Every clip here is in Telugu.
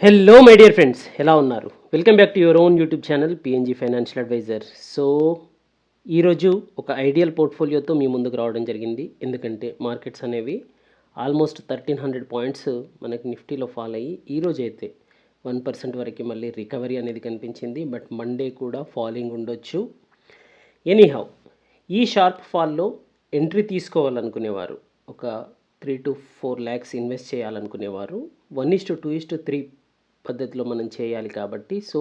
హలో మై డియర్ ఫ్రెండ్స్, ఎలా ఉన్నారు? Welcome back to your own YouTube channel PNG financial advisor. So ఈరోజు ఒక ఐడియల్ పోర్ట్ఫోలియోతో మీ ముందుకు రావడం జరిగింది. ఎందుకంటే మార్కెట్స్ అనేవి ఆల్మోస్ట్ 1300 పాయింట్స్ మనకి నిఫ్టీలో ఫాల్ అయ్యి ఈరోజు అయితే 1% వరకు మళ్ళీ రికవరీ అనేది కనిపించింది. బట్ మండే కూడా ఫాలింగ్ ఉండొచ్చు. ఎనీహౌ, ఈ షార్ప్ ఫాల్లో ఎంట్రీ తీసుకోవాలనుకునేవారు, ఒక 3 to 4 lakhs ఇన్వెస్ట్ చేయాలనుకునేవారు 1:2:3 పద్ధతిలో మనం చేయాలి కాబట్టి, సో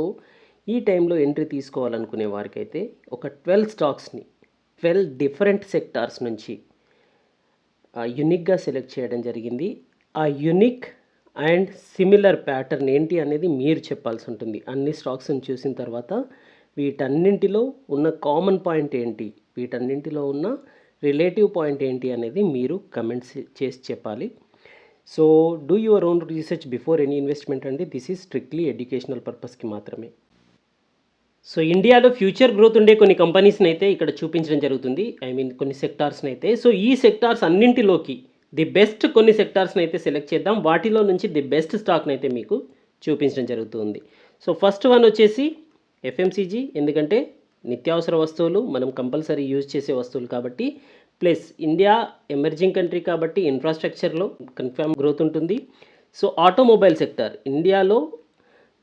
ఈ టైంలో ఎంట్రీ తీసుకోవాలనుకునే వారికైతే ఒక 12 స్టాక్స్ని 12 డిఫరెంట్ సెక్టార్స్ నుంచి యునిక్గా సెలెక్ట్ చేయడం జరిగింది. ఆ యునిక్ అండ్ సిమిలర్ ప్యాటర్న్ ఏంటి అనేది మీరు చెప్పాల్సి ఉంటుంది. అన్ని స్టాక్స్ని చూసిన తర్వాత వీటన్నింటిలో ఉన్న కామన్ పాయింట్ ఏంటి, వీటన్నింటిలో ఉన్న రిలేటివ్ పాయింట్ ఏంటి అనేది మీరు కమెంట్స్ చేసి చెప్పాలి. So do your own research before any investment అండి. దిస్ ఈజ్ స్ట్రిక్ట్లీ ఎడ్యుకేషనల్ పర్పస్కి మాత్రమే. సో ఇండియాలో ఫ్యూచర్ గ్రోత్ ఉండే కొన్ని కంపెనీస్ని అయితే ఇక్కడ చూపించడం జరుగుతుంది. కొన్ని సెక్టార్స్ని అయితే. సో ఈ సెక్టార్స్ అన్నింటిలోకి ది బెస్ట్ కొన్ని సెక్టార్స్ని అయితే సెలెక్ట్ చేద్దాం. వాటిలో నుంచి ది బెస్ట్ స్టాక్ని అయితే మీకు చూపించడం జరుగుతుంది. సో ఫస్ట్ వన్ వచ్చేసి ఎఫ్ఎంసీజీ. ఎందుకంటే నిత్యావసర వస్తువులు మనం కంపల్సరీ యూజ్ చేసే వస్తువులు కాబట్టి, ప్లస్ ఇండియా ఎమర్జింగ్ కంట్రీ కాబట్టి ఇన్ఫ్రాస్ట్రక్చర్లో కన్ఫర్మ్ గ్రోత్ ఉంటుంది. సో ఆటోమొబైల్ సెక్టర్, ఇండియాలో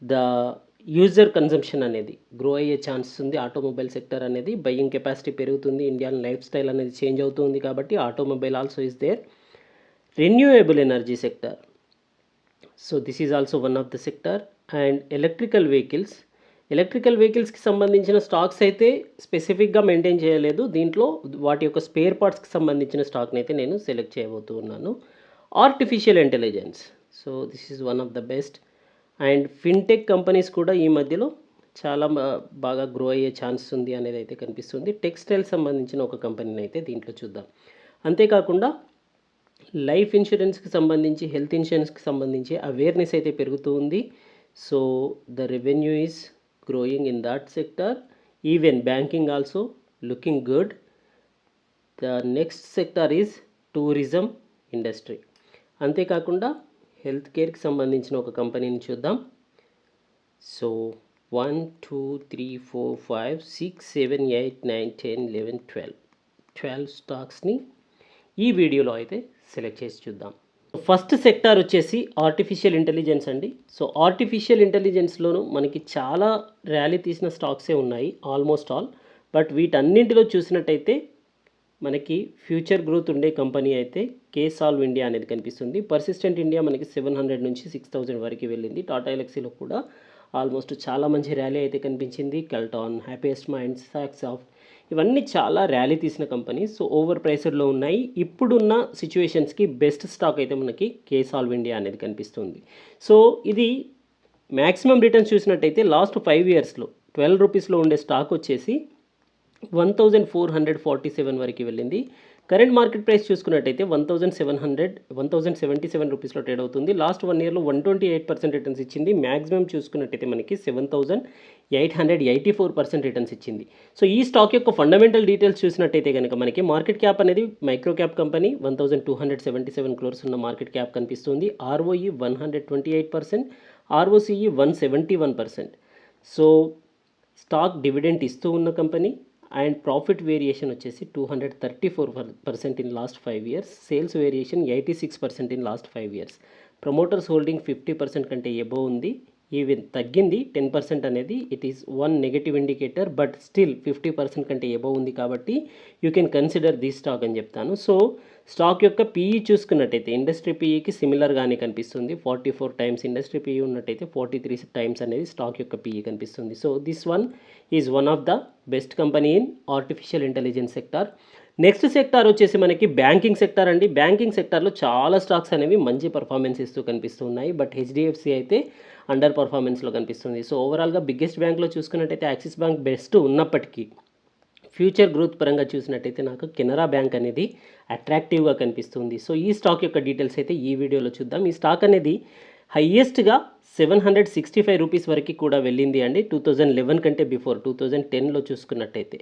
ద యూజర్ కన్జంప్షన్ అనేది గ్రో అయ్యే ఛాన్స్ ఉంది. ఆటోమొబైల్ సెక్టర్ అనేది బయ్యింగ్ కెపాసిటీ పెరుగుతుంది, ఇండియన్ లైఫ్ స్టైల్ అనేది చేంజ్ అవుతుంది కాబట్టి automobile also is there. Renewable energy sector, so this is also one of the sector. And electrical వెహికల్స్కి సంబంధించిన స్టాక్స్ అయితే స్పెసిఫిక్గా మెయింటైన్ చేయలేదు. దీంట్లో వాటి యొక్క స్పేర్ పార్ట్స్కి సంబంధించిన స్టాక్ని అయితే నేను సెలెక్ట్ చేయబోతూ ఉన్నాను. Artificial intelligence, so this is one of the best. And fintech companies కూడా ఈ మధ్యలో చాలా బాగా గ్రో అయ్యే ఛాన్స్ ఉంది అనేది అయితే కనిపిస్తుంది. టెక్స్టైల్ సంబంధించిన ఒక కంపెనీని అయితే దీంట్లో చూద్దాం. అంతేకాకుండా లైఫ్ ఇన్సూరెన్స్కి సంబంధించి, హెల్త్ ఇన్సూరెన్స్కి సంబంధించి అవేర్నెస్ అయితే పెరుగుతూ ఉంది. So the revenue is growing in that sector. Even banking also looking good. The next sector is tourism industry. అంతేకాకుండా హెల్త్ కేర్కి సంబంధించిన ఒక కంపెనీని చూద్దాం. సో 1 2 3 4 5 6 7 8 9 10 11 12 స్టాక్స్ని ఈ వీడియోలో అయితే సెలెక్ట్ చేసి చూద్దాం. ఫస్ట్ సెక్టార్ వచ్చేసి ఆర్టిఫిషియల్ ఇంటెలిజెన్స్ అండి. సో ఆర్టిఫిషియల్ ఇంటెలిజెన్స్లోనూ మనకి చాలా ర్యాలీ తీసిన స్టాక్సే ఉన్నాయి, ఆల్మోస్ట్ ఆల్. బట్ వీటన్నింటిలో చూసినట్టయితే మనకి ఫ్యూచర్ గ్రోత్ ఉండే కంపెనీ అయితే కేసాల్వ్ ఇండియా అనేది కనిపిస్తుంది. పర్సిస్టెంట్ ఇండియా మనకి 700 నుంచి 6000 వరకు వెళ్ళింది. టాటా ఎలక్సీలో కూడా ఆల్మోస్ట్ చాలా మంచి ర్యాలీ అయితే కనిపించింది. కెల్టాన్, హ్యాపీయెస్ట్ మైండ్స్, సాక్సాఫ్ట్, ఇవన్నీ చాలా ర్యాలీ తీసిన కంపెనీ. సో ఓవర్ ప్రైస్డ్లో ఉన్నాయి. ఇప్పుడున్న సిచ్యువేషన్స్కి బెస్ట్ స్టాక్ అయితే మనకి కేసాల్వ్ ఇండియా అనేది కనిపిస్తుంది. సో ఇది మ్యాక్సిమం రిటర్న్స్ చూసినట్టయితే లాస్ట్ 5 ఇయర్స్లో 12 రూపీస్లో ఉండే స్టాక్ వచ్చేసి 1447 వరకు వెళ్ళింది. కరెంట్ మార్కెట్ ప్రైస్ చూసుకున్నట్టయితే 1077 రూపీస్లో ట్రేడ్ అవుతుంది. లాస్ట్ 1 ఇయర్లో 128% రిటర్న్స్ ఇచ్చింది. మ్యాక్సిమం చూసుకున్నట్టయితే మనకి 7884% రిటర్న్స్ ఇచ్చింది. సో ఈ స్టాక్ యొక్క ఫండమెంటల్ డీటెయిల్స్ చూసినట్టయితే కనుక మనకి మార్కెట్ క్యాప్ అనేది మైక్రో క్యాప్ కంపెనీ, 1277 crores ఉన్న మార్కెట్ క్యాప్ కనిపిస్తుంది. ROE 128%, ROCE 171%. So stock dividend ఇస్తూ ఉన్న కంపెనీ. అండ్ ప్రాఫిట్ వేరియేషన్ వచ్చేసి 234% in last 5 years. Sales variation 86% in last 5 years. Promoters holding 50% కంటే ఎబో ఉంది. ఈవెన్ తగ్గింది 10% అనేది. It is one negative indicator, but still 50% కంటే ఎబో ఉంది కాబట్టి you can consider this stock అని చెప్తాను. సో స్టాక్ యొక్క పీఈ చూసుకున్నట్టయితే ఇండస్ట్రీ పీఈకి సిమిలర్గానే కనిపిస్తుంది. 44 టైమ్స్ ఇండస్ట్రీ పీఈ ఉన్నట్టయితే 43 టైమ్స్ అనేది స్టాక్ యొక్క పీఈ కనిపిస్తుంది. So this one is one of the best company in artificial intelligence sector. Next sector వచ్చేసి మనకి బ్యాంకింగ్ సెక్టార్ అండి. బ్యాంకింగ్ సెక్టార్లో చాలా స్టాక్స్ అనేవి మంచి పర్ఫార్మెన్స్ ఇస్తూ కనిపిస్తున్నాయి. బట్ హెచ్డిఎఫ్సి అయితే అండర్ పర్ఫార్మెన్స్లో కనిపిస్తుంది. సో ఓవరాల్గా బిగ్గెస్ట్ బ్యాంక్లో చూసుకున్నట్టయితే యాక్సిస్ బ్యాంక్ బెస్ట్ ఉన్నప్పటికీ ఫ్యూచర్ గ్రోత్ పరంగా చూసినట్టయితే నాకు కెనరా బ్యాంక్ అనేది అట్రాక్టివ్గా కనిపిస్తుంది. సో ఈ స్టాక్ యొక్క డీటెయిల్స్ అయితే ఈ వీడియోలో చూద్దాం. ఈ స్టాక్ అనేది హయ్యెస్ట్గా 765 రూపీస్ వరకు కూడా వెళ్ళింది అండి. 2011 కంటే బిఫోర్ 2010లో చూసుకున్నట్టయితే.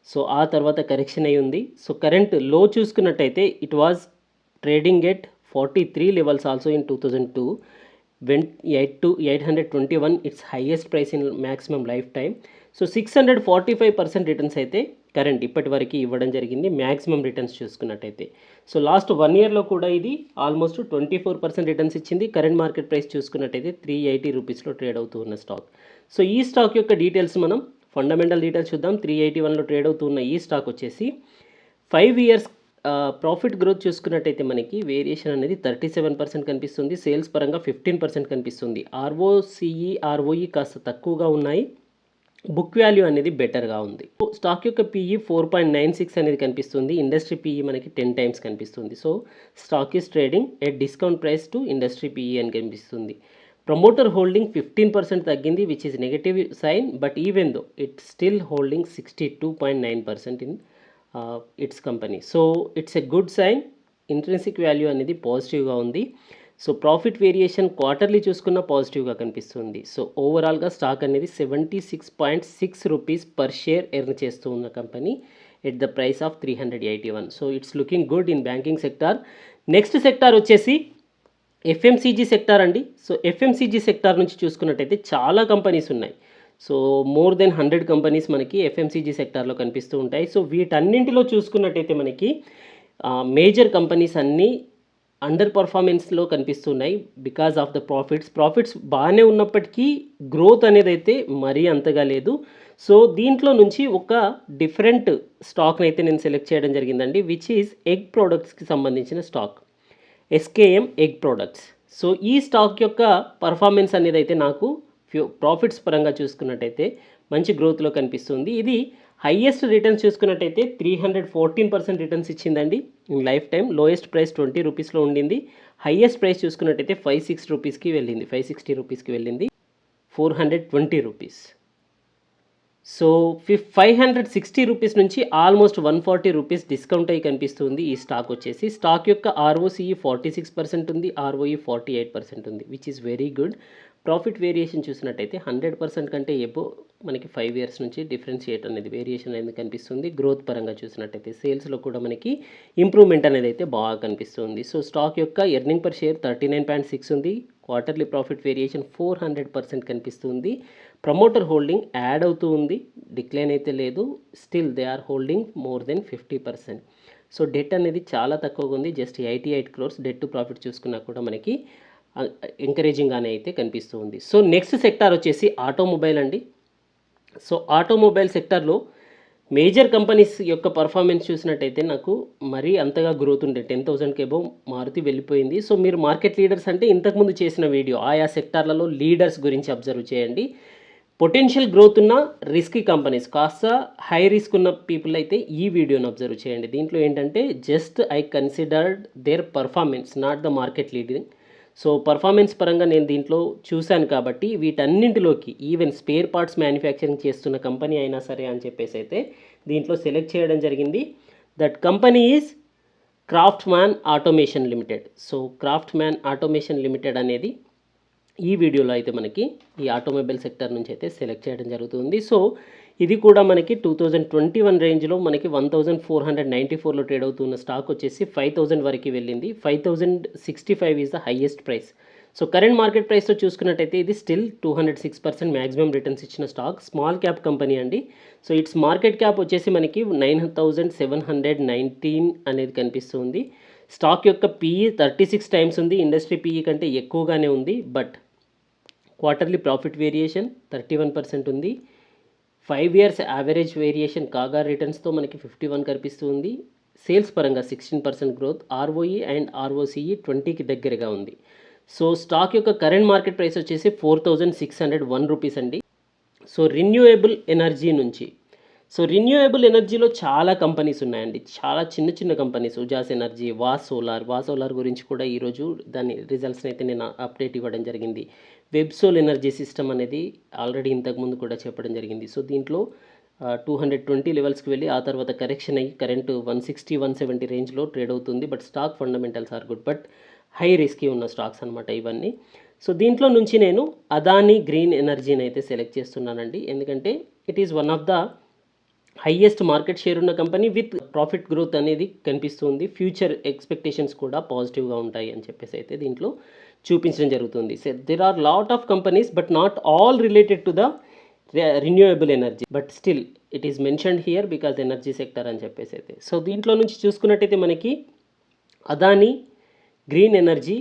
సో ఆ తర్వాత కరెక్షన్ అయి ఉంది. సో కరెంట్ లో చూసుకున్నట్టయితే it was trading at 43 levels also in 2002. 8 to 821 it's highest price in maximum life time. So 645% returns అయితే కరెంట్ ఇప్పటి వరకు ఇవ్వడం జరిగింది మ్యాక్సిమం రిటర్న్స్ చూసుకున్నట్టయితే. సో లాస్ట్ 1 ఇయర్లో కూడా ఇది ఆల్మోస్ట్ 24% రిటర్న్స్ ఇచ్చింది. కరెంట్ మార్కెట్ ప్రైస్ చూసుకున్నట్టయితే 380 రూపీస్లో ట్రేడ్ అవుతూ ఉన్న స్టాక్. సో ఈ స్టాక్ యొక్క డీటెయిల్స్ మనం ఫండమెంటల్ డీటెయిల్స్ చూద్దాం. 381లో ట్రేడ్ అవుతూ ఉన్న ఈ స్టాక్ వచ్చేసి 5 ఇయర్స్ ప్రాఫిట్ గ్రోత్ చూసుకున్నట్టయితే మనకి వేరియేషన్ అనేది 37% కనిపిస్తుంది. సేల్స్ పరంగా 15% కనిపిస్తుంది. ఆర్ఓసిఈ ఆర్ఓఈ కాస్త తక్కువగా ఉన్నాయి. బుక్ వాల్యూ అనేది బెటర్గా ఉంది. స్టాక్ యొక్క పీఈ 4.96 అనేది కనిపిస్తుంది. ఇండస్ట్రీ పీఈ మనకి 10 టైమ్స్ కనిపిస్తుంది. So stock is trading at discount price to industry PE అని కనిపిస్తుంది. ప్రమోటర్ హోల్డింగ్ 15% తగ్గింది, which is negative sign, but even though it still holding 62.9% in its company. So it's a good sign. Intrinsic value అనేది పాజిటివ్గా ఉంది. సో ప్రాఫిట్ వేరియేషన్ క్వార్టర్లీ చూసుకున్న పాజిటివ్గా కనిపిస్తుంది. సో ఓవరాల్గా స్టాక్ అనేది 76.6 రూపీస్ పర్ షేర్ ఎర్న్ చేస్తూ ఉన్న company at the price of 381. So it's looking good in banking sector. Next sector వచ్చేసి ఎఫ్ఎంసీజీ సెక్టార్ అండి. సో ఎఫ్ఎంసీజీ సెక్టార్ నుంచి చూసుకున్నట్టయితే చాలా కంపెనీస్ ఉన్నాయి. సో మోర్ దెన్ 100 కంపెనీస్ మనకి ఎఫ్ఎంసీజీ సెక్టార్లో కనిపిస్తూ ఉంటాయి. సో వీటన్నింటిలో చూసుకున్నట్టయితే మనకి మేజర్ కంపెనీస్ అన్నీ అండర్ పర్ఫార్మెన్స్లో కనిపిస్తున్నాయి బికాజ్ ఆఫ్ ద ప్రాఫిట్స్ బాగానే ఉన్నప్పటికీ గ్రోత్ అనేది అయితే మరీ అంతగా లేదు. సో దీంట్లో నుంచి ఒక డిఫరెంట్ స్టాక్ని అయితే నేను సెలెక్ట్ చేయడం జరిగిందండి, విచ్ ఈజ్ ఎగ్ ప్రోడక్ట్స్కి సంబంధించిన stock, SKM egg products. So ఈ స్టాక్ యొక్క పర్ఫార్మెన్స్ అనేది అయితే నాకు ప్రాఫిట్స్ పరంగా చూసుకున్నట్టయితే మంచి గ్రోత్లో కనిపిస్తుంది. ఇది హైయెస్ట్ రిటర్న్స్ చూసుకున్నట్టయితే 314% రిటర్న్స్ ఇచ్చిందండి in life time. Lowest price 20 రూపీస్లో ఉండింది. హైయెస్ట్ ప్రైస్ చూసుకున్నట్టయితే 560 రూపీస్కి వెళ్ళింది, 560 రూపీస్కి వెళ్ళింది, 420 రూపీస్. సో 560 రూపీస్ నుంచి ఆల్మోస్ట్ 140 రూపీస్ డిస్కౌంట్ అయ్యి కనిపిస్తుంది ఈ స్టాక్ వచ్చేసి. స్టాక్ యొక్క ఆర్ఓసిఈ 46% ఉంది, ఆర్ఓఈ 48% ఉంది, which is very good. Profit variation చూసినట్టయితే 100% కంటే ఎబో మనకి 5 ఇయర్స్ నుంచి డిఫరెన్షియేట్ అనేది వేరియేషన్ అనేది కనిపిస్తుంది. గ్రోత్ పరంగా చూసినట్టయితే సేల్స్లో కూడా మనకి ఇంప్రూవ్మెంట్ అనేది అయితే బాగా కనిపిస్తుంది. సో స్టాక్ యొక్క ఎర్నింగ్ పర్ షేర్ 39.6 ఉంది. క్వార్టర్లీ ప్రాఫిట్ వేరియేషన్ 400% కనిపిస్తుంది. ప్రమోటర్ హోల్డింగ్ యాడ్ అవుతూ ఉంది, డిక్లైన్ అయితే లేదు. Still they are holding more than 50%. So debt అనేది చాలా తక్కువగా ఉంది, just 88 crores debt to profit చూసుకున్నా కూడా మనకి ఎంకరేజింగ్గానే అయితే కనిపిస్తూ ఉంది. సో నెక్స్ట్ సెక్టార్ వచ్చేసి ఆటోమొబైల్ అండి. సో ఆటోమొబైల్ సెక్టార్లో మేజర్ కంపెనీస్ యొక్క పర్ఫార్మెన్స్ చూసినట్టయితే నాకు మరీ అంతగా గ్రోత్ ఉండే 10,000కి అబోవ్ మారుతి వెళ్ళిపోయింది. సో మీరు మార్కెట్ లీడర్స్ అంటే ఇంతకుముందు చేసిన వీడియో ఆయా సెక్టార్లలో లీడర్స్ గురించి అబ్జర్వ్ చేయండి. పొటెన్షియల్ గ్రోత్ ఉన్న రిస్కీ కంపెనీస్, కాస్త హై రిస్క్ ఉన్న పీపుల్ అయితే ఈ వీడియోని అబ్జర్వ్ చేయండి. దీంట్లో ఏంటంటే just I considered their performance, not the market leading. So performance పరంగా నేను దీంట్లో చూశాను కాబట్టి వీటన్నింటిలోకి ఈవెన్ స్పేర్ పార్ట్స్ మ్యానుఫ్యాక్చరింగ్ చేస్తున్న కంపెనీ అయినా సరే అని చెప్పేసి అయితే దీంట్లో సెలెక్ట్ చేయడం జరిగింది. That company is Craftsman Automation Limited. So Craftsman Automation Limited అనేది ఈ వీడియోలో అయితే మనకి ఈ ఆటోమొబైల్ సెక్టర్ నుంచి అయితే సెలెక్ట్ చేయడం జరుగుతుంది. సో ఇది కూడా మనకి 2021 రేంజ్లో మనకి 1494లో ట్రేడ్ అవుతున్న స్టాక్ వచ్చేసి 5000 వరకు వెళ్ళింది. 5065 is the highest price. So current market ప్రైస్తో చూసుకున్నట్టయితే ఇది స్టిల్ 206% మ్యాక్సిమం రిటర్న్స్ ఇచ్చిన స్టాక్. స్మాల్ క్యాప్ కంపెనీ అండి. సో ఇట్స్ మార్కెట్ క్యాప్ వచ్చేసి మనకి 9719 అనేది కనిపిస్తుంది. స్టాక్ యొక్క పీఈ 36 టైమ్స్ ఉంది, ఇండస్ట్రీ పీఈ కంటే ఎక్కువగానే ఉంది. బట్ క్వార్టర్లీ ప్రాఫిట్ వేరియేషన్ 31% ఉంది. 5 ఇయర్స్ యావరేజ్ వేరియేషన్ కాగా రిటర్న్స్తో మనకి 51 కనిపిస్తుంది. సేల్స్ పరంగా 16% గ్రోత్, ఆర్ఓఈ అండ్ ఆర్ఓసిఈ 20కి దగ్గరగా ఉంది. సో స్టాక్ యొక్క కరెంట్ మార్కెట్ ప్రైస్ వచ్చేసి 4601 రూపీస్ అండి. సో రిన్యూయబుల్ ఎనర్జీ నుంచి, సో రిన్యూయబుల్ ఎనర్జీలో చాలా కంపెనీస్ ఉన్నాయండి, చాలా చిన్న చిన్న కంపెనీస్. ఉజాస్ ఎనర్జీ, వాసోలార్ గురించి కూడా ఈరోజు దాని రిజల్ట్స్ని అయితే నేను అప్డేట్ ఇవ్వడం జరిగింది. వెబ్సోల్ ఎనర్జీ సిస్టమ్ అనేది ఆల్రెడీ ఇంతకుముందు కూడా చెప్పడం జరిగింది. సో దీంట్లో 220 లెవెల్స్కి వెళ్ళి ఆ తర్వాత కరెక్షన్ అయ్యి కరెంట్ 160-170 రేంజ్లో ట్రేడ్ అవుతుంది. But stock fundamentals are good, but high risky ఉన్న స్టాక్స్ అనమాట ఇవన్నీ. సో దీంట్లో నుంచి నేను అదానీ గ్రీన్ ఎనర్జీని అయితే సెలెక్ట్ చేస్తున్నానండి, ఎందుకంటే it is one of the highest market share ఉన్న కంపెనీ విత్ ప్రాఫిట్ గ్రోత్ అనేది కనిపిస్తుంది. ఫ్యూచర్ ఎక్స్పెక్టేషన్స్ కూడా పాజిటివ్గా ఉంటాయి అని చెప్పేసి అయితే దీంట్లో చూపించడం జరుగుతుంది. So there are lot of companies but not all related to the renewable energy, but still it is mentioned here because energy sector అని చెప్పేసి అయితే. సో దీంట్లో నుంచి చూసుకున్నట్టయితే మనకి అదాని గ్రీన్ ఎనర్జీ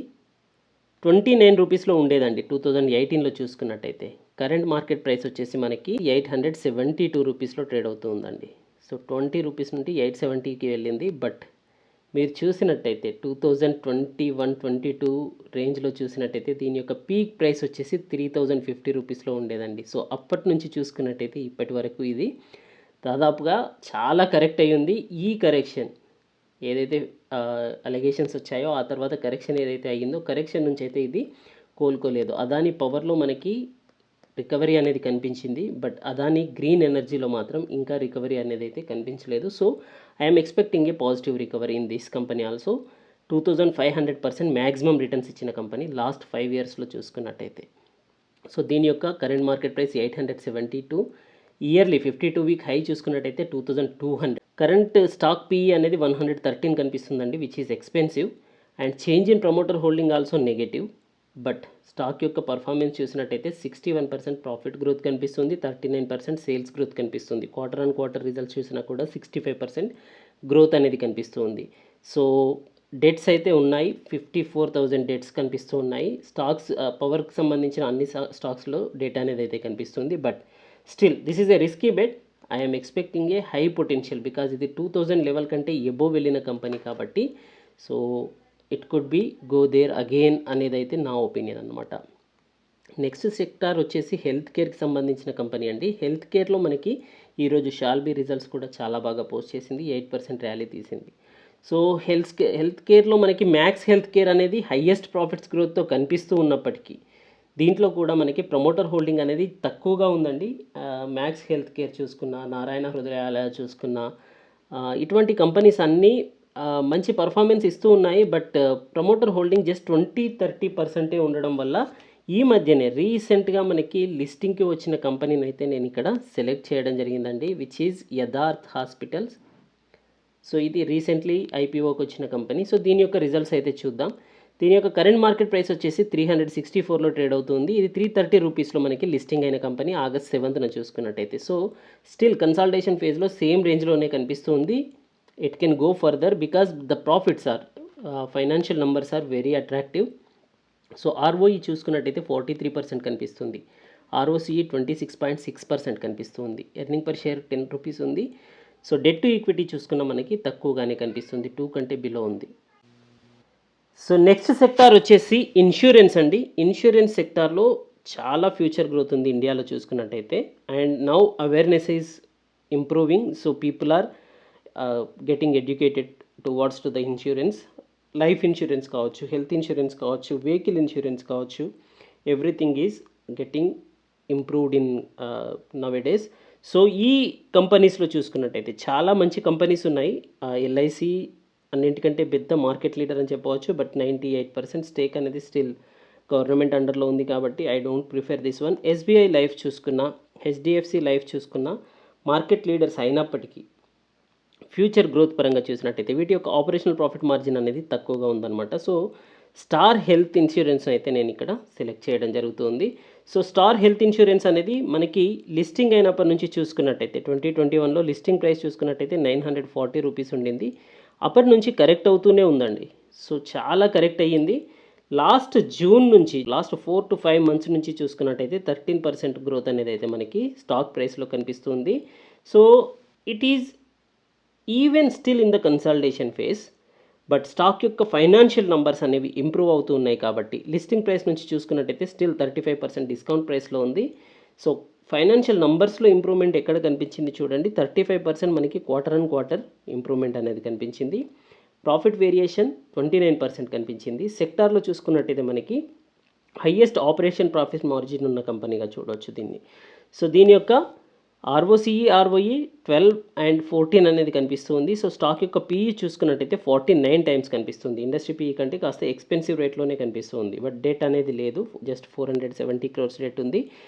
29 రూపీస్లో ఉండేదండి 2018లో చూసుకున్నట్టయితే. కరెంట్ మార్కెట్ ప్రైస్ వచ్చేసి మనకి 872 రూపీస్లో ట్రేడ్ అవుతూ ఉందండి. సో 20 రూపీస్ నుండి 870కి వెళ్ళింది. బట్ మీరు చూసినట్టయితే 2021-22 రేంజ్లో చూసినట్టయితే దీని యొక్క పీక్ ప్రైస్ వచ్చేసి 3050 రూపీస్లో ఉండేదండి. సో అప్పటి నుంచి చూసుకున్నట్టయితే ఇప్పటి వరకు ఇది దాదాపుగా చాలా కరెక్ట్ అయ్యింది. ఈ కరెక్షన్ ఏదైతే అలిగేషన్స్ వచ్చాయో ఆ తర్వాత కరెక్షన్ ఏదైతే అయ్యిందో కరెక్షన్ నుంచి అయితే ఇది కోలుకోలేదు. అదాని పవర్లో మనకి రికవరీ అనేది కనిపించింది, బట్ అదాని గ్రీన్ ఎనర్జీలో మాత్రం ఇంకా రికవరీ అనేది అయితే కనిపించలేదు. So I'm expecting A positive recovery in this company also. 2500% maximum returns ఇచ్చిన కంపెనీ లాస్ట్ 5 ఇయర్స్లో చూసుకున్నట్టయితే. సో దీని యొక్క current market price 872, yearly 52 week high చూసుకున్నట్టయితే 2200. కరెంట్ స్టాక్ పీఈ అనేది 113 కనిపిస్తుందండి, which is expensive. And change in promoter holding also negative. But stock యొక్క పర్ఫార్మెన్స్ చూసినట్టయితే 61% ప్రాఫిట్ గ్రోత్ కనిపిస్తుంది, 39% సేల్స్ గ్రోత్ కనిపిస్తుంది. క్వార్టర్ ఆన్ క్వార్టర్ రిజల్ట్స్ చూసినా కూడా 65% గ్రోత్ అనేది కనిపిస్తుంది. సో డెట్స్ అయితే ఉన్నాయి, 54,000 డెట్స్ కనిపిస్తూ ఉన్నాయి. స్టాక్స్ పవర్కి సంబంధించిన అన్ని స్టాక్స్లో డేటా అనేది అయితే కనిపిస్తుంది. But still this is a risky bet. I'm expecting a high potential because ఇది 2000 లెవెల్ కంటే ఎబో వెళ్ళిన కంపెనీ కాబట్టి. So it could be go there again అనేది అయితే నా ఒపీనియన్ అనమాట. నెక్స్ట్ సెక్టార్ వచ్చేసి హెల్త్ కేర్కి సంబంధించిన కంపెనీ అండి. హెల్త్ కేర్లో మనకి ఈరోజు షాల్బీ రిజల్ట్స్ కూడా చాలా బాగా పోస్ట్ చేసింది, 8% ర్యాలీ తీసింది. సో హెల్త్ కేర్లో మనకి మ్యాక్స్ హెల్త్ కేర్ అనేది హయ్యెస్ట్ ప్రాఫిట్స్ గ్రోత్తో కనిపిస్తూ ఉన్నప్పటికీ దీంట్లో కూడా మనకి ప్రమోటర్ హోల్డింగ్ అనేది తక్కువగా ఉందండి. మ్యాక్స్ హెల్త్ కేర్ చూసుకున్నా, నారాయణ హృదయాలయ చూసుకున్నా, ఇటువంటి కంపెనీస్ అన్నీ మంచి పర్ఫార్మెన్స్ ఇస్తూ ఉన్నాయి. బట్ ప్రమోటర్ హోల్డింగ్ జస్ట్ 20-30% ఉండడం వల్ల ఈ మధ్యనే రీసెంట్గా మనకి లిస్టింగ్కి వచ్చిన కంపెనీని అయితే నేను ఇక్కడ సెలెక్ట్ చేయడం జరిగిందండి, which is Yatharth hospitals. So ఇది రీసెంట్లీ ఐపీఓకి వచ్చిన కంపెనీ. సో దీని యొక్క రిజల్ట్స్ అయితే చూద్దాం. దీని యొక్క కరెంట్ మార్కెట్ ప్రైస్ వచ్చేసి 364లో ట్రేడ్ అవుతుంది. ఇది 330 రూపీస్లో మనకి లిస్టింగ్ అయిన కంపెనీ ఆగస్ట్ 7న చూసుకున్నట్టయితే. సో స్టిల్ కన్సాలిడేషన్ ఫేజ్లో సేమ్ రేంజ్లోనే కనిపిస్తుంది. It can go further because the profits are financial numbers are very attractive. So ROE చూసుకున్నట్టయితే 43% కనిపిస్తుంది, ఆర్ఓసిఈ 26.6% కనిపిస్తుంది, ఎర్నింగ్ పర్ షేర్ 10 రూపీస్ ఉంది. సో డెట్ టు ఈక్విటీ చూసుకున్న మనకి తక్కువగానే కనిపిస్తుంది, 2 కంటే బిలో ఉంది. సో నెక్స్ట్ సెక్టార్ వచ్చేసి ఇన్సూరెన్స్ అండి. ఇన్సూరెన్స్ సెక్టార్లో చాలా ఫ్యూచర్ గ్రోత్ ఉంది ఇండియాలో చూసుకున్నట్టయితే. And now awareness is improving. So people are getting educated towards to the insurance. Life insurance కావచ్చు, హెల్త్ ఇన్సూరెన్స్ కావచ్చు, వెహికల్ ఇన్సూరెన్స్ కావచ్చు, everything is getting improved in nowadays. So ఈ కంపెనీస్లో చూసుకున్నట్టయితే చాలా మంచి కంపెనీస్ ఉన్నాయి. ఎల్ఐసి అన్నింటికంటే పెద్ద మార్కెట్ లీడర్ అని చెప్పవచ్చు. బట్ 98% స్టేక్ అనేది స్టిల్ గవర్నమెంట్ అండర్లో ఉంది కాబట్టి I don't prefer this one. SBI life చూసుకున్నా, హెచ్డిఎఫ్సి లైఫ్ చూసుకున్నా మార్కెట్ లీడర్స్ అయినప్పటికీ ఫ్యూచర్ గ్రోత్ పరంగా చూసినట్టయితే వీటి యొక్క ఆపరేషనల్ ప్రాఫిట్ మార్జిన్ అనేది తక్కువగా ఉందన్నమాట. సో స్టార్ హెల్త్ ఇన్సూరెన్స్ అయితే నేను ఇక్కడ సెలెక్ట్ చేయడం జరుగుతుంది. సో స్టార్ హెల్త్ ఇన్సూరెన్స్ అనేది మనకి లిస్టింగ్ అయినప్పటి నుంచి చూసుకున్నట్టయితే 2021లో లిస్టింగ్ ప్రైస్ చూసుకున్నట్టయితే 940 రూపీస్ ఉండింది. అప్పటి నుంచి కరెక్ట్ అవుతూనే ఉందండి. సో చాలా కరెక్ట్ అయ్యింది. లాస్ట్ జూన్ నుంచి లాస్ట్ 4 to 5 మంత్స్ నుంచి చూసుకున్నట్టయితే 13% గ్రోత్ అనేది అయితే మనకి స్టాక్ ప్రైస్లో కనిపిస్తుంది. So it is even still in the consolidation phase. But stock యొక్క ఫైనాన్షియల్ నంబర్స్ అనేవి ఇంప్రూవ్ అవుతూ ఉన్నాయి కాబట్టి లిస్టింగ్ ప్రైస్ నుంచి చూసుకున్నట్టయితే స్టిల్ 35% డిస్కౌంట్ ప్రైస్లో ఉంది. సో ఫైనాన్షియల్ నంబర్స్లో ఇంప్రూవ్మెంట్ ఎక్కడ కనిపించింది చూడండి, 35% మనకి క్వార్టర్ ఆన్ క్వార్టర్ ఇంప్రూవ్మెంట్ అనేది కనిపించింది. ప్రాఫిట్ వేరియేషన్ 29% కనిపించింది. సెక్టార్లో చూసుకున్నట్టయితే మనకి హయ్యెస్ట్ ఆపరేషన్ ప్రాఫిట్ మార్జిన్ ఉన్న కంపెనీగా చూడవచ్చు దీన్ని. సో దీని యొక్క ఆర్ఓసిఈ, ఆర్ఓఈ 12 and 14 అనేది కనిపిస్తుంది. సో స్టాక్ యొక్క పీఈ చూసుకున్నట్టయితే 49 టైమ్స్ కనిపిస్తుంది. ఇండస్ట్రీ పీఈ కంటే కాస్త ఎక్స్పెన్సివ్ రేట్లోనే కనిపిస్తుంది. బట్ డెట్ అనేది లేదు, జస్ట్ 470 crores డెట్ ఉంది.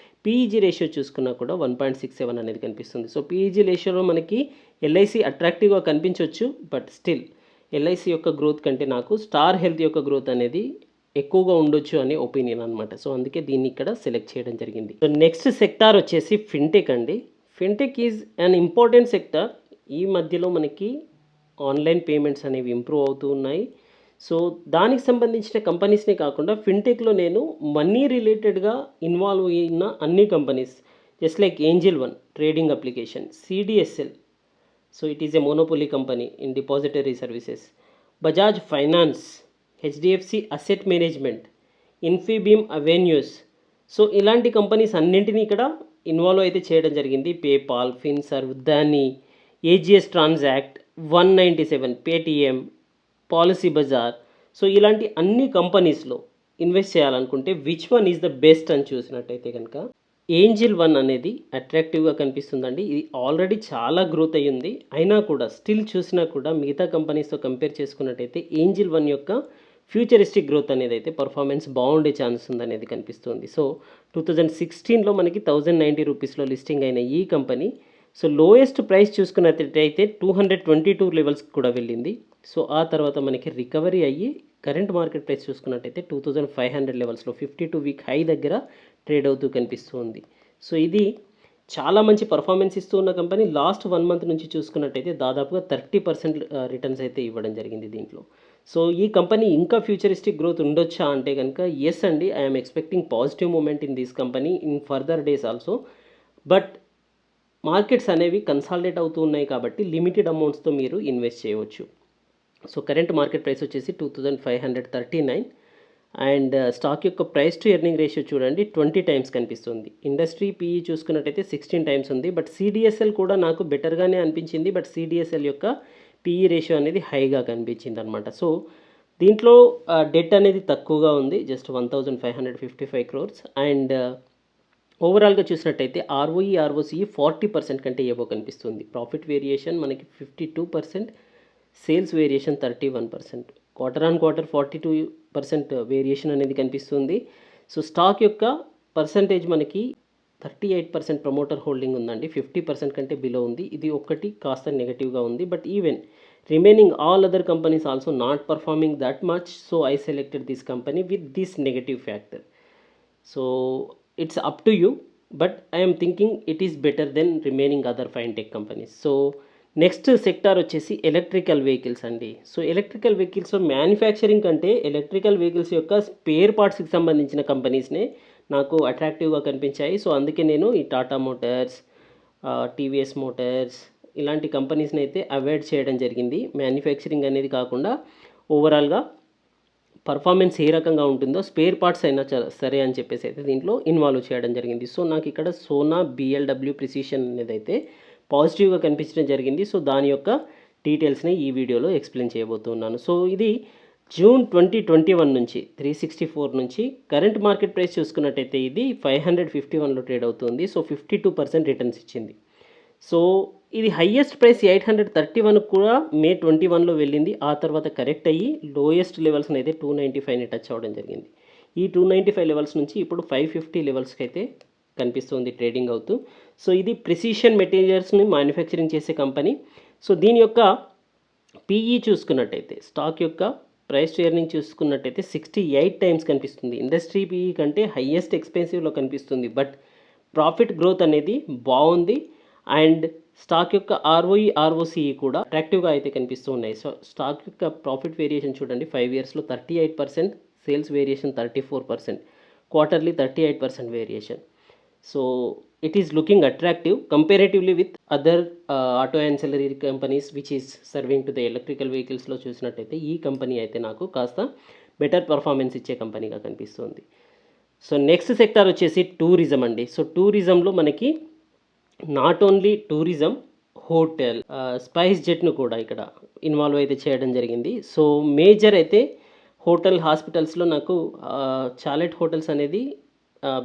పీఈజీ రేషియో చూసుకున్నా కూడా 1.67 అనేది కనిపిస్తుంది. సో పీఈజీ రేషియోలో మనకి ఎల్ఐసి అట్రాక్టివ్గా కనిపించవచ్చు. బట్ స్టిల్ ఎల్ఐసి యొక్క గ్రోత్ కంటే నాకు స్టార్ హెల్త్ యొక్క గ్రోత్ అనేది ఎక్కువగా ఉండొచ్చు అనే ఒపీనియన్ అనమాట. సో అందుకే దీన్ని ఇక్కడ సెలెక్ట్ చేయడం జరిగింది. సో నెక్స్ట్ సెక్టార్ వచ్చేసి ఫిన్టెక్ అండి. Fintech is an important sector. ఈ మధ్యలో మనకి ఆన్లైన్ పేమెంట్స్ అనేవి ఇంప్రూవ్ అవుతూ ఉన్నాయి. సో దానికి సంబంధించిన కంపెనీస్నే కాకుండా ఫిన్టెక్లో నేను మనీ రిలేటెడ్గా ఇన్వాల్వ్ అయిన అన్ని companies, just like Angel One trading application, CDSL, so it is a monopoly company in depository services, Bajaj finance, HDFC asset management, Infibeam Avenues, so ఇలాంటి కంపెనీస్ అన్నింటినీ ఇక్కడ ఇన్వాల్వ్ అయితే చేయడం జరిగింది. పేపాల్, ఫిన్సర్వ్, దాని, AGS Transact, 197, Paytm, Policybazaar, so ఇలాంటి అన్ని కంపెనీస్లో ఇన్వెస్ట్ చేయాలనుకుంటే which one is the best అని చూసినట్టయితే కనుక ఏంజిల్ వన్ అనేది అట్రాక్టివ్గా కనిపిస్తుందండి. ఇది ఆల్రెడీ చాలా గ్రోత్ అయ్యింది, అయినా కూడా స్టిల్ చూసినా కూడా మిగతా కంపెనీస్తో కంపేర్ చేసుకున్నట్టయితే ఏంజిల్ వన్ యొక్క ఫ్యూచరిస్టిక్ గ్రోత్ అనేది అయితే పర్ఫార్మెన్స్ బాగుండే ఛాన్స్ ఉందనేది కనిపిస్తుంది. సో 2016లో మనకి 1090 రూపీస్లో లిస్టింగ్ అయిన ఈ కంపెనీ సో లోయెస్ట్ ప్రైస్ చూసుకున్నట్టయితే 222 లెవెల్స్కి కూడా వెళ్ళింది. సో ఆ తర్వాత మనకి రికవరీ అయ్యి కరెంట్ మార్కెట్ ప్రైస్ చూసుకున్నట్టయితే 2500 లెవెల్స్లో 52 వీక్ హై దగ్గర ట్రేడ్ అవుతూ కనిపిస్తుంది. సో ఇది చాలా మంచి పర్ఫార్మెన్స్ ఇస్తూ ఉన్న కంపెనీ. లాస్ట్ 1 మంత్ నుంచి చూసుకున్నట్టయితే దాదాపుగా 30% రిటర్న్స్ అయితే ఇవ్వడం జరిగింది దీంట్లో. సో ఈ కంపెనీ ఇంకా ఫ్యూచరిస్టిక్ గ్రోత్ ఉండొచ్చా అంటే కనుక ఎస్ అండి, I'm expecting positive moment in this company in further days also. But markets అనేవి కన్సాలిడేట్ అవుతూ ఉన్నాయి కాబట్టి లిమిటెడ్ అమౌంట్స్తో మీరు ఇన్వెస్ట్ చేయవచ్చు. సో కరెంట్ మార్కెట్ ప్రైస్ వచ్చేసి 2539 అండ్ స్టాక్ యొక్క ప్రైస్ టు ఎర్నింగ్ రేషియో చూడండి 20 టైమ్స్ కనిపిస్తుంది. ఇండస్ట్రీ పీఈ చూసుకున్నట్టయితే 16 టైమ్స్ ఉంది. బట్ సిడిఎస్ఎల్ కూడా నాకు బెటర్గానే అనిపించింది. బట్ సిడిఎస్ఎల్ యొక్క పీఈ రేషియో అనేది హైగా కనిపించింది అనమాట. సో దీంట్లో డెట్ అనేది తక్కువగా ఉంది, జస్ట్ 1555 crores. అండ్ ఓవరాల్గా చూసినట్టయితే ఆర్ఓఈ ఆర్ఓసిఈ 40% కంటే ఏవో కనిపిస్తుంది. ప్రాఫిట్ వేరియేషన్ మనకి 52%, sales variation 31%, quarter on quarter 42% variation అనేది కనిపిస్తుంది. సో స్టాక్ యొక్క పర్సంటేజ్ మనకి 38% ప్రమోటర్ హోల్డింగ్ ఉందండి, 50% కంటే బిలో ఉంది. ఇది ఒక్కటి కాస్త నెగటివ్గా ఉంది. But even remaining all other companies also not performing that much. So I selected this company with this negative factor. So it's up to you, but I am thinking it is better than remaining other fintech companies. So next sector వచ్చేసి ఎలక్ట్రికల్ వెహికల్స్ అండి. సో ఎలక్ట్రికల్ వెహికల్స్లో మ్యానుఫ్యాక్చరింగ్ కంటే ఎలక్ట్రికల్ వెహికల్స్ యొక్క స్పేర్ పార్ట్స్కి సంబంధించిన కంపెనీస్నే నాకు అట్రాక్టివ్గా కనిపించాయి. సో అందుకే నేను ఈ టాటా మోటార్స్, టీవీఎస్ మోటార్స్ ఇలాంటి కంపెనీస్ని అయితే అవాయిడ్ చేయడం జరిగింది. మ్యానుఫ్యాక్చరింగ్ అనేది కాకుండా ఓవరాల్గా పర్ఫార్మెన్స్ ఏ రకంగా ఉంటుందో స్పేర్ పార్ట్స్ అయినా సరే అని చెప్పేసి అయితే దీంట్లో ఇన్వాల్వ్ చేయడం జరిగింది. సో నాకు ఇక్కడ సోనా బిఎల్డబ్ల్యూ ప్రిసిషన్ అనేది అయితే పాజిటివ్గా కనిపించడం జరిగింది. సో దాని యొక్క డీటెయిల్స్ని ఈ వీడియోలో ఎక్స్ప్లెయిన్ చేయబోతున్నాను. సో ఇది జూన్ 2021 నుంచి 364 నుంచి కరెంట్ మార్కెట్ ప్రైస్ చూసుకున్నట్టయితే ఇది 551లో ట్రేడ్ అవుతుంది. సో 52% రిటర్న్స్ ఇచ్చింది. సో ఇది హయ్యెస్ట్ ప్రైస్ 831 కూడా మే 21లో వెళ్ళింది. ఆ తర్వాత కరెక్ట్ అయ్యి లోయెస్ట్ లెవెల్స్ని అయితే 295ని టచ్ అవ్వడం జరిగింది. ఈ 295 లెవెల్స్ నుంచి ఇప్పుడు 550 లెవెల్స్కి అయితే కనిపిస్తుంది ట్రేడింగ్ అవుతూ. సో ఇది ప్రిసిషన్ మెటీరియల్స్ని మ్యానుఫ్యాక్చరింగ్ చేసే కంపెనీ. సో దీని యొక్క పీఈ చూసుకున్నట్టయితే స్టాక్ యొక్క ప్రైస్ టు ఎర్నింగ్ చూసుకున్నట్టయితే 68 టైమ్స్ కనిపిస్తుంది. ఇండస్ట్రీ పీఈ కంటే హయ్యెస్ట్ ఎక్స్పెన్సివ్లో కనిపిస్తుంది. బట్ ప్రాఫిట్ గ్రోత్ అనేది బాగుంది అండ్ స్టాక్ యొక్క ఆర్ఓఈ ఆర్ఓసిఈ కూడా అట్రాక్టివ్గా అయితే కనిపిస్తూ ఉన్నాయి. సో స్టాక్ యొక్క ప్రాఫిట్ వేరియేషన్ చూడండి 5 ఇయర్స్లో 38%, sales variation 34%, quarterly 38% variation. So it is looking attractive comparatively with other auto ancillary companies which is serving to the electrical వెహికల్స్లో చూసినట్టయితే ఈ కంపెనీ అయితే నాకు కాస్త బెటర్ పర్ఫార్మెన్స్ ఇచ్చే కంపెనీగా కనిపిస్తుంది. సో నెక్స్ట్ సెక్టార్ వచ్చేసి టూరిజం అండి. సో టూరిజంలో మనకి నాట్ ఓన్లీ టూరిజం, హోటల్, స్పైస్ జెట్ను కూడా ఇక్కడ ఇన్వాల్వ్ అయితే చేయడం జరిగింది. సో మేజర్ అయితే హోటల్, హాస్పిటల్స్లో నాకు చాలెట్ హోటల్స్ అనేది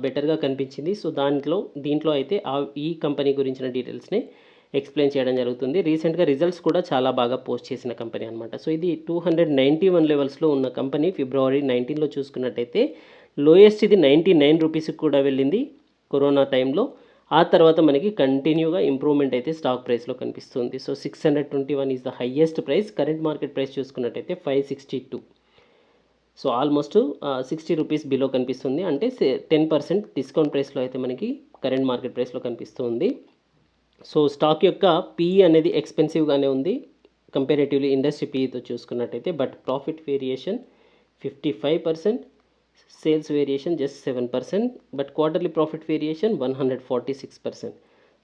బెటర్గా కనిపించింది. సో దీంట్లో అయితే ఈ కంపెనీ గురించిన డీటెయిల్స్ని ఎక్స్ప్లెయిన్ చేయడం జరుగుతుంది. రీసెంట్గా రిజల్ట్స్ కూడా చాలా బాగా పోస్ట్ చేసిన కంపెనీ అనమాట. సో ఇది 291 లెవెల్స్లో ఉన్న కంపెనీ ఫిబ్రవరి 19లో చూసుకున్నట్టయితే లోయెస్ట్ ఇది 99 రూపీస్కి కూడా వెళ్ళింది కరోనా టైంలో. ఆ తర్వాత మనకి కంటిన్యూగా ఇంప్రూవ్మెంట్ అయితే స్టాక్ ప్రైస్లో కనిపిస్తుంది. So 621 is the highest price. Current market price చూసుకున్నట్టయితే 562. సో ఆల్మోస్ట్ 60 రూపీస్ బిలో కనిపిస్తుంది, అంటే 10% డిస్కౌంట్ ప్రైస్లో అయితే మనకి కరెంట్ మార్కెట్ ప్రైస్లో కనిపిస్తుంది. సో స్టాక్ యొక్క పీఈ అనేది ఎక్స్పెన్సివ్గానే ఉంది కంపారేటివ్లీ ఇండస్ట్రీ పీఈతో చూసుకున్నట్టయితే. But profit variation 55%, sales variation just 7%, but quarterly profit variation 146%.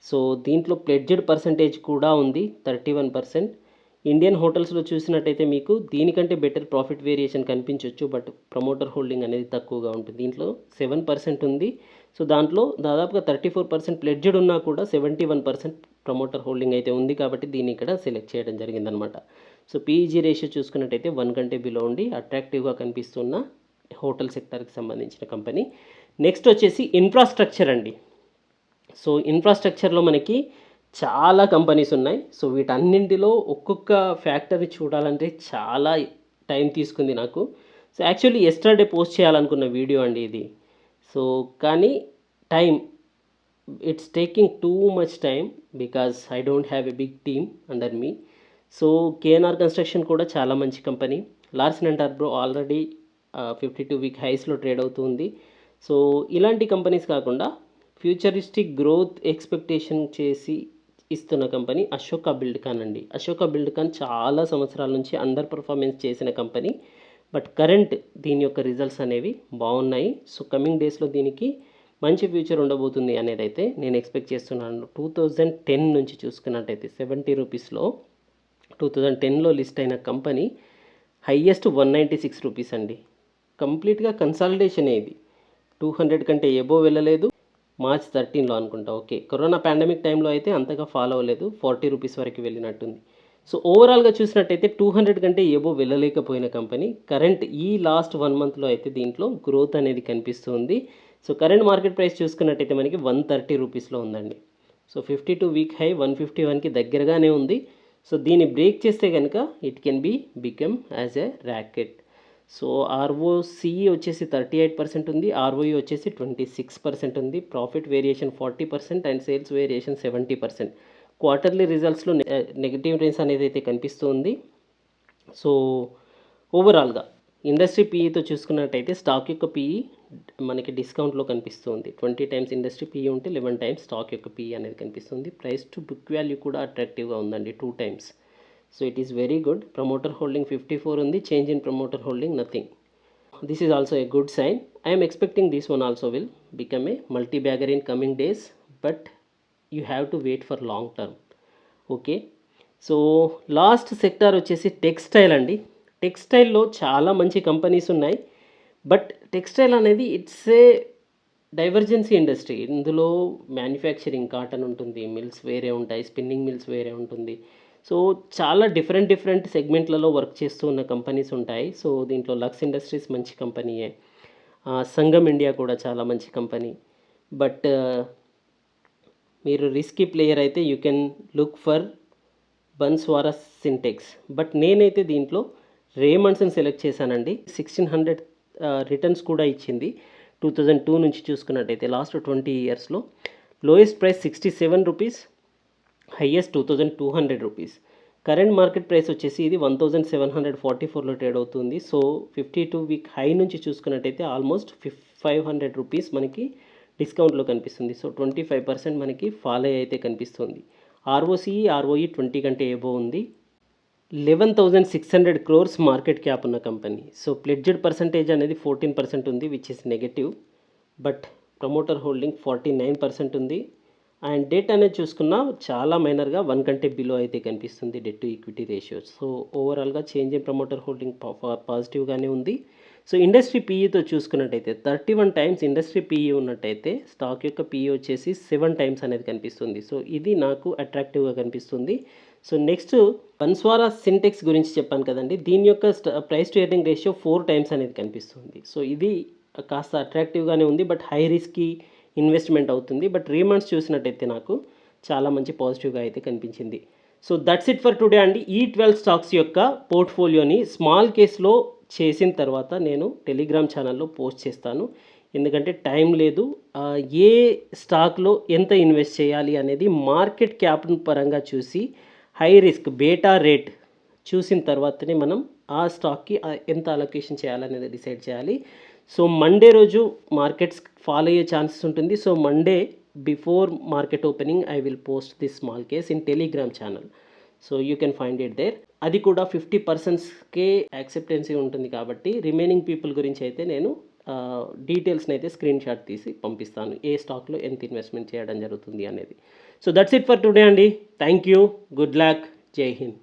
So దీంట్లో ప్లెడ్జెడ్ పర్సంటేజ్ కూడా ఉంది 31%. ఇండియన్ హోటల్స్లో చూసినట్టయితే మీకు దీనికంటే బెటర్ ప్రాఫిట్ వేరియేషన్ కనిపించవచ్చు, బట్ ప్రమోటర్ హోల్డింగ్ అనేది తక్కువగా ఉంటుంది. దీంట్లో 7% ఉంది. సో దాంట్లో దాదాపుగా 34% ప్లెడ్జెడ్ ఉన్నా కూడా 71% ప్రమోటర్ హోల్డింగ్ అయితే ఉంది, కాబట్టి దీన్ని ఇక్కడ సెలెక్ట్ చేయడం జరిగిందనమాట. సో పీఈజీ రేషియో చూసుకున్నట్టయితే 1 కంటే బిలో ఉండి అట్రాక్టివ్గా కనిపిస్తున్న హోటల్ సెక్టర్కి సంబంధించిన కంపెనీ. నెక్స్ట్ వచ్చేసి ఇన్ఫ్రాస్ట్రక్చర్ అండి. సో ఇన్ఫ్రాస్ట్రక్చర్లో మనకి చాలా కంపెనీస్ ఉన్నాయి. సో వీటన్నింటిలో ఒక్కొక్క ఫ్యాక్టరీ చూడాలంటే చాలా టైం తీసుకుంది నాకు. సో యాక్చువల్లీ ఎస్టర్డే పోస్ట్ చేయాలనుకున్న వీడియో అండి ఇది. సో కానీ time, it's taking too much time because I don't have a big team under me. So KNR construction కూడా చాలా మంచి కంపెనీ. లార్సన్ అండ్ టర్బో ఆల్రెడీ 52 వీక్ హైస్లో ట్రేడ్ అవుతుంది. సో ఇలాంటి కంపెనీస్ కాకుండా ఫ్యూచరిస్టిక్ గ్రోత్ ఎక్స్పెక్టేషన్ చేసి ఇస్తున్న కంపెనీ అశోక బిల్డ్కాన్ అండి. అశోక బిల్డ్కాన్ చాలా సంవత్సరాల నుంచి అండర్ పర్ఫార్మెన్స్ చేసిన కంపెనీ, బట్ కరెంట్ దీని యొక్క రిజల్ట్స్ అనేవి బాగున్నాయి. సో కమింగ్ డేస్లో దీనికి మంచి ఫ్యూచర్ ఉండబోతుంది అనేది అయితే నేను ఎక్స్పెక్ట్ చేస్తున్నాను. 2010 నుంచి చూసుకున్నట్టయితే 70 రూపీస్లో 2010లో లిస్ట్ అయిన కంపెనీ హైయెస్ట్ 196 రూపీస్ అండి. కంప్లీట్గా కన్సాలిడేషన్ ఇది. 200 కంటే ఎబో వెళ్ళలేదు. మార్చ్ 13లో అనుకుంటా. ఓకే, కరోనా పాండమిక్ టైంలో అయితే అంతగా ఫాలో అవ్వలేదు, 40 రూపీస్ వరకు వెళ్ళినట్టుంది. సో ఓవరాల్గా చూసినట్టయితే 200 కంటే ఎబో వెళ్ళలేకపోయిన కంపెనీ. కరెంట్ ఈ లాస్ట్ 1 మంత్లో అయితే దీంట్లో గ్రోత్ అనేది కనిపిస్తుంది. సో కరెంట్ మార్కెట్ ప్రైస్ చూసుకున్నట్టయితే మనకి 130 రూపీస్లో ఉందండి. సో 52 వీక్ హై 151కి దగ్గరగానే ఉంది. సో దీన్ని బ్రేక్ చేస్తే కనుక it can be become as a racket. So ROC వచ్చేసి 38% ఉంది, ఆర్ఓఈ వచ్చేసి 26% ఉంది. Profit variation 40% and sales variation 70%. Quarterly రిజల్ట్స్లో నెగిటివ్ రేంజ్ అనేది అయితే కనిపిస్తుంది. సో ఓవరాల్గా ఇండస్ట్రీ పీఈతో చూసుకున్నట్టయితే స్టాక్ యొక్క పీఈ మనకి డిస్కౌంట్లో కనిపిస్తుంది. 20 టైమ్స్ ఇండస్ట్రీ పీఈ ఉంటే 11 టైమ్స్ స్టాక్ యొక్క పీఈ అనేది కనిపిస్తుంది. ప్రైస్ టు బుక్ వాల్యూ కూడా అట్రాక్టివ్గా ఉందండి, 2 times. So it is very good. Promoter holding 54 ఉంది, change in promoter holding nothing. This is also a good sign. I'm expecting this one also will become a multi bagger in coming days, but you have to wait for long term. Okay, so last sector వచ్చేసి టెక్స్టైల్ అండి. టెక్స్టైల్లో చాలా మంచి కంపెనీస్ ఉన్నాయి, బట్ టెక్స్టైల్ అనేది ఇట్స్ ఏ డైవర్జెన్సీ ఇండస్ట్రీ. ఇందులో మ్యానుఫ్యాక్చరింగ్ కాటన్ ఉంటుంది, మిల్స్ వేరే ఉంటాయి, స్పిన్నింగ్ మిల్స్ వేరే ఉంటుంది. సో చాలా డిఫరెంట్ సెగ్మెంట్లలో వర్క్ చేస్తూ ఉన్న కంపెనీస్ ఉంటాయి. సో దీంట్లో లక్స్ ఇండస్ట్రీస్ మంచి కంపెనీయే, సంగమ్ ఇండియా కూడా చాలా మంచి కంపెనీ. బట్ మీరు రిస్కీ ప్లేయర్ అయితే you can look for Banswara Sintex. But నేనైతే దీంట్లో రేమండ్స్ని సెలెక్ట్ చేశానండి. 1600 రిటర్న్స్ కూడా ఇచ్చింది 2002 నుంచి చూసుకున్నట్టయితే. లాస్ట్ 20 ఇయర్స్లో lowest price 67 rupees, highest 2200 rupees. Current market price వచ్చేసి ఇది 1744లో ట్రేడ్ అవుతుంది. సో 52 వీక్ హై నుంచి చూసుకున్నట్టయితే ఆల్మోస్ట్ 500 రూపీస్ మనకి డిస్కౌంట్లో కనిపిస్తుంది. సో 25% మనకి ఫాల్ అయితే కనిపిస్తుంది. ఆర్ఓఈ 20 కంటే ఏబో ఉంది. 11,600 crores మార్కెట్ క్యాప్ ఉన్న కంపెనీ. సో ప్లెడ్జెడ్ పర్సంటేజ్ అనేది 14% ఉంది, which is negative. But promoter holding 49% ఉంది. అండ్ డెట్ అనేది చూసుకున్నా చాలా మైనర్గా 1 కంటే బిలో అయితే కనిపిస్తుంది debt to equity ratio. So ఓవరాల్గా చేంజ్ ఇన్ ప్రమోటర్ హోల్డింగ్ పాజిటివ్గానే ఉంది. సో ఇండస్ట్రీ పీఈతో చూసుకున్నట్టయితే 31 టైమ్స్ ఇండస్ట్రీ పీఈ ఉన్నట్టయితే స్టాక్ యొక్క పీఈ వచ్చేసి 7 టైమ్స్ అనేది కనిపిస్తుంది. సో ఇది నాకు అట్రాక్టివ్గా కనిపిస్తుంది. సో నెక్స్ట్ బన్స్వారా సింటెక్స్ గురించి చెప్పాను కదండి, దీని యొక్క price to earning ratio 4 times అనేది కనిపిస్తుంది. సో ఇది కాస్త అట్రాక్టివ్గానే ఉంది, బట్ హై రిస్కీ ఇన్వెస్ట్మెంట్ అవుతుంది. బట్ రీమండ్స్ చూసినట్టయితే నాకు చాలా మంచి పాజిటివ్గా అయితే కనిపించింది. So that's it for today అండి. ఈ 12 స్టాక్స్ యొక్క పోర్ట్ఫోలియోని స్మాల్ కేస్లో చేసిన తర్వాత నేను టెలిగ్రామ్ ఛానల్లో పోస్ట్ చేస్తాను, ఎందుకంటే టైం లేదు. ఏ స్టాక్లో ఎంత ఇన్వెస్ట్ చేయాలి అనేది మార్కెట్ క్యాప్ పరంగా చూసి హై రిస్క్ బేటా రేట్ చూసిన తర్వాతనే మనం ఆ స్టాక్కి ఎంత అలొకేషన్ చేయాలనేది డిసైడ్ చేయాలి. సో మండే రోజు మార్కెట్స్ ఫాల్ అయ్యే ఛాన్సెస్ ఉంటుంది. So Monday before market opening I will post this small case in Telegram channel. So you can find it there. అది కూడా 50%కే యాక్సెప్టెన్సీ ఉంటుంది కాబట్టి రిమైనింగ్ పీపుల్ గురించి అయితే నేను డీటెయిల్స్ని అయితే స్క్రీన్ షాట్ తీసి పంపిస్తాను, ఏ స్టాక్లో ఎంత ఇన్వెస్ట్మెంట్ చేయడం జరుగుతుంది అనేది. So that's it for today అండి. థ్యాంక్ యూ, గుడ్ లక్, జై హింద్.